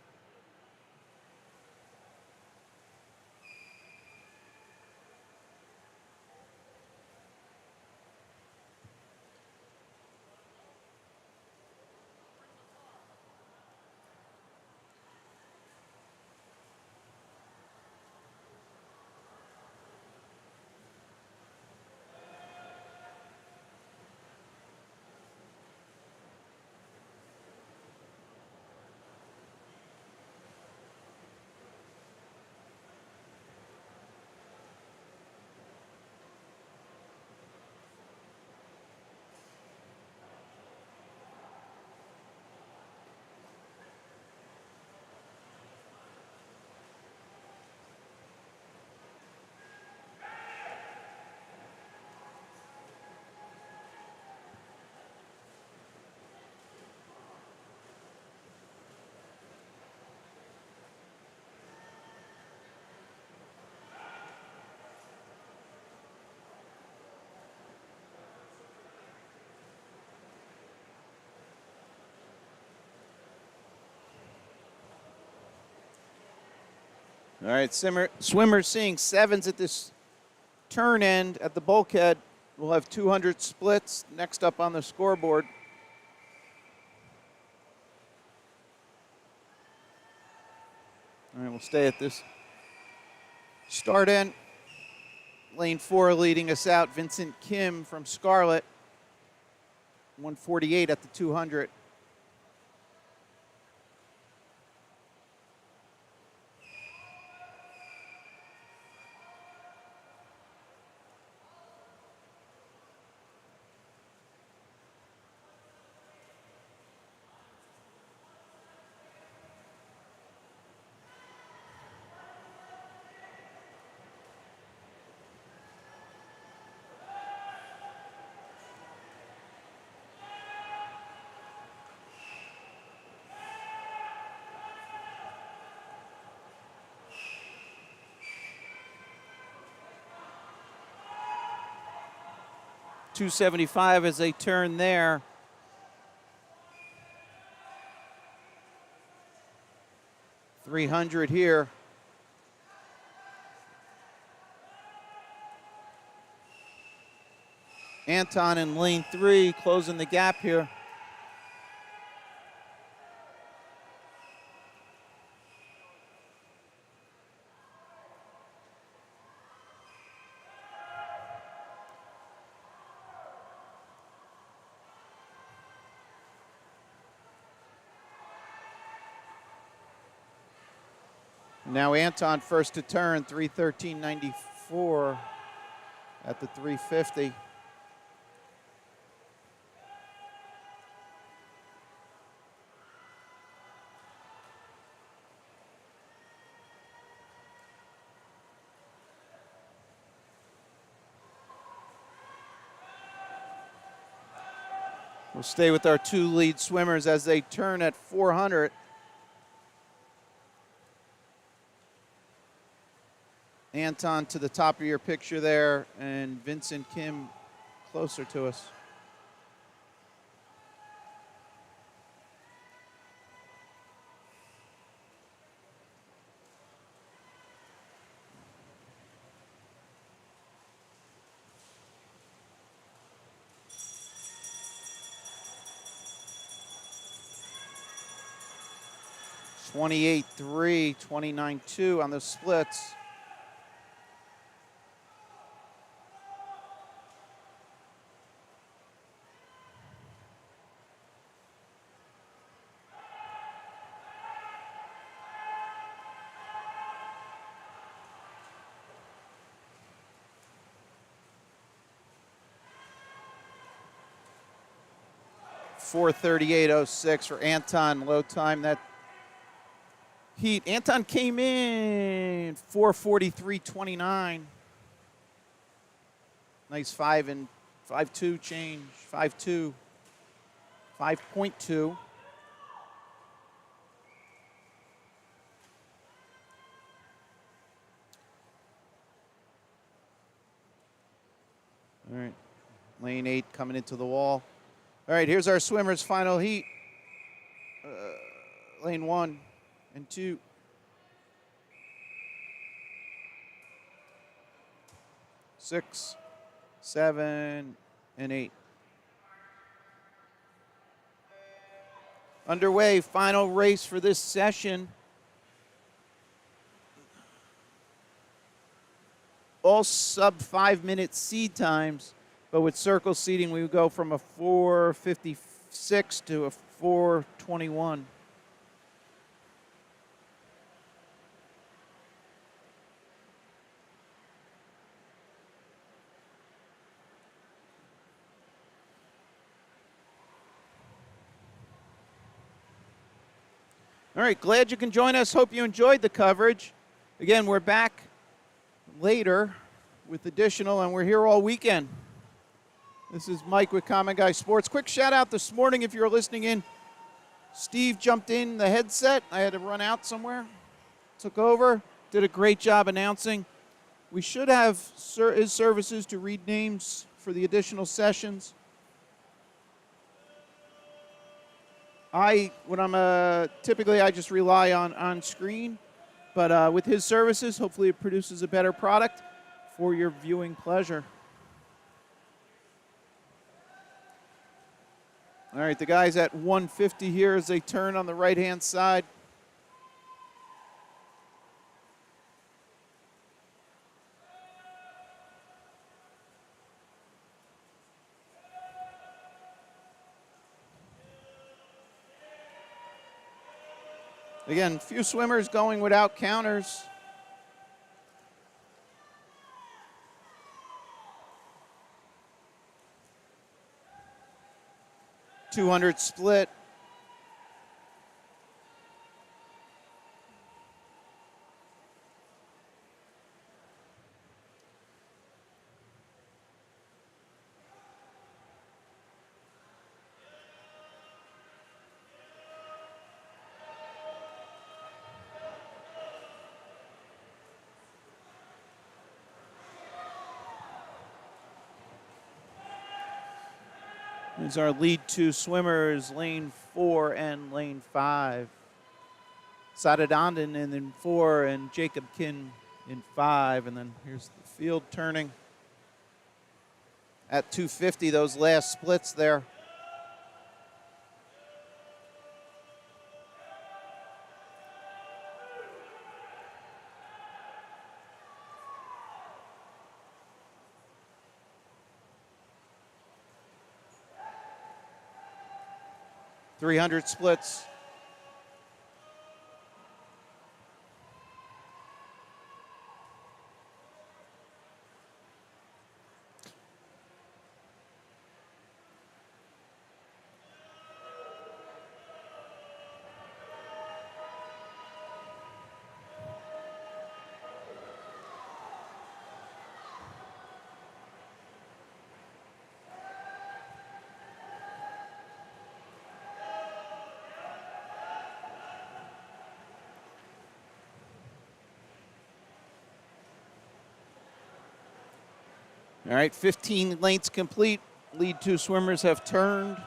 All right, swimmers seeing 7s at this turn end at the bulkhead. We'll have 200 splits next up on the scoreboard. All right, we'll stay at this start end. Lane 4 leading us out, Vincent Kim from Scarlet. 148 at the 200. 275 as they turn there. $300 here. Anton in lane 3 closing the gap here. Now Anton first to turn, 3:13.94 at the 350. We'll stay with our 2 lead swimmers as they turn at 400. Anton to the top of your picture there, and Vincent Kim closer to us. (28.3), 29.2 on the splits. (4:38.06) for Anton, low time that heat. Anton came in 4:43.29. Nice 5.2 change, 5.2, 5.2. All right, lane 8 coming into the wall. All right, here's our swimmers' final heat. Lane 1 and 2. Six, 7, and 8. Underway, final race for this session. All sub 5-minute seed times, but with circle seating, we would go from a 4:56 to a 4:21. All right, glad you can join us. Hope you enjoyed the coverage. Again, we're back later with additional, and we're here all weekend. This is Mike with Common Guy Sports. Quick shout out this morning if you're listening in. Steve jumped in the headset. I had to run out somewhere. Took over. Did a great job announcing. We should have his services to read names for the additional sessions. Typically I just rely on screen, but with his services, hopefully it produces a better product for your viewing pleasure. All right, the guys at 150 here as they turn on the right-hand side. Again, few swimmers going without counters. .200 split. These are our lead 2 swimmers, lane 4 and lane 5. Sadadandan in 4 and Jacob Kim in 5. And then here's the field turning at 250, those last splits there. .300 splits. All right, 15 lengths complete. Lead 2 swimmers have turned.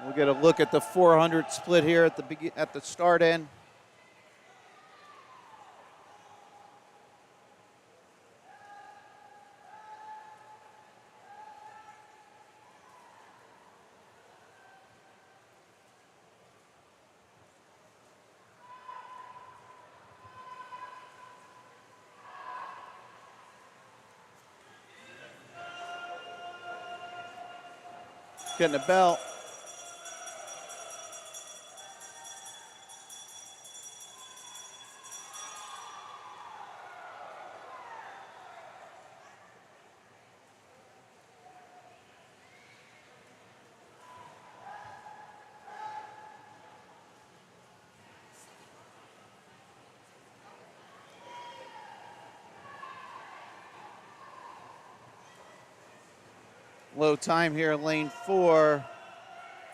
We'll get a look at the 400 split here at the start end. Getting a bell. Low time here, lane 4,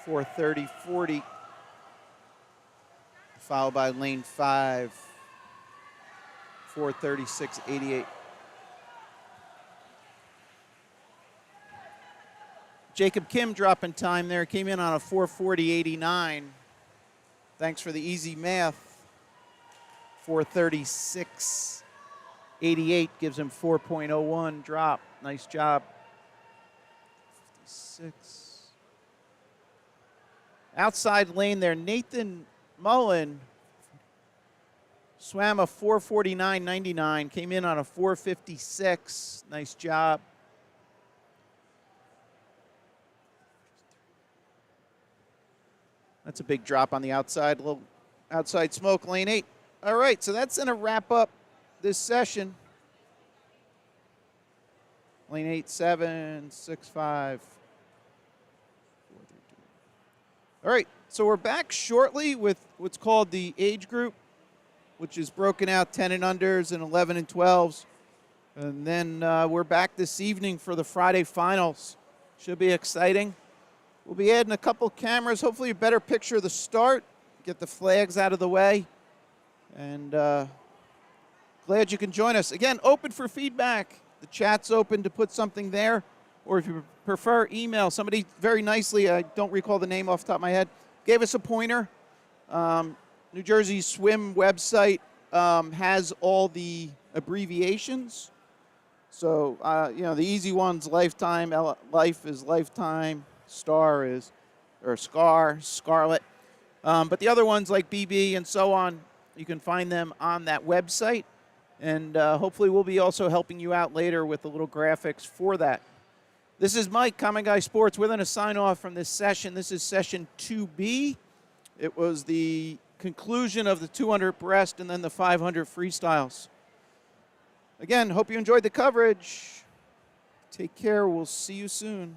4:30.40. Followed by lane 5, 4:36.88. Jacob Kim dropping time there, came in on a 4:40.89. Thanks for the easy math. 4:36.88 gives him 4.01 drop. Nice job. 56. Outside lane there, Nathan Mullen swam a 4:49.99, came in on a 4:56. Nice job. That's a big drop on the outside, a little outside smoke, lane 8. All right, so that's going to wrap up this session. Lane 8, 7, 6, 5. 4, 3, 2. All right, so we're back shortly with what's called the age group, which is broken out 10 and unders and 11 and 12s. And then we're back this evening for the Friday finals. Should be exciting. We'll be adding a couple cameras, hopefully a better picture of the start, get the flags out of the way. And glad you can join us. Again, open for feedback. The chat's open to put something there, or if you prefer, email. Somebody very nicely, I don't recall the name off the top of my head, gave us a pointer. New Jersey Swim website has all the abbreviations. So, you know, the easy ones, Lifetime, Life is Lifetime, Star is, or Scar, Scarlet. But the other ones like BB and so on, you can find them on that website. And hopefully we'll be also helping you out later with the little graphics for that. This is Mike, Common Guy Sports. We're going to sign off from this session. This is session 2B. It was the conclusion of the 200 breast and then the 500 freestyles. Again, hope you enjoyed the coverage. Take care. We'll see you soon.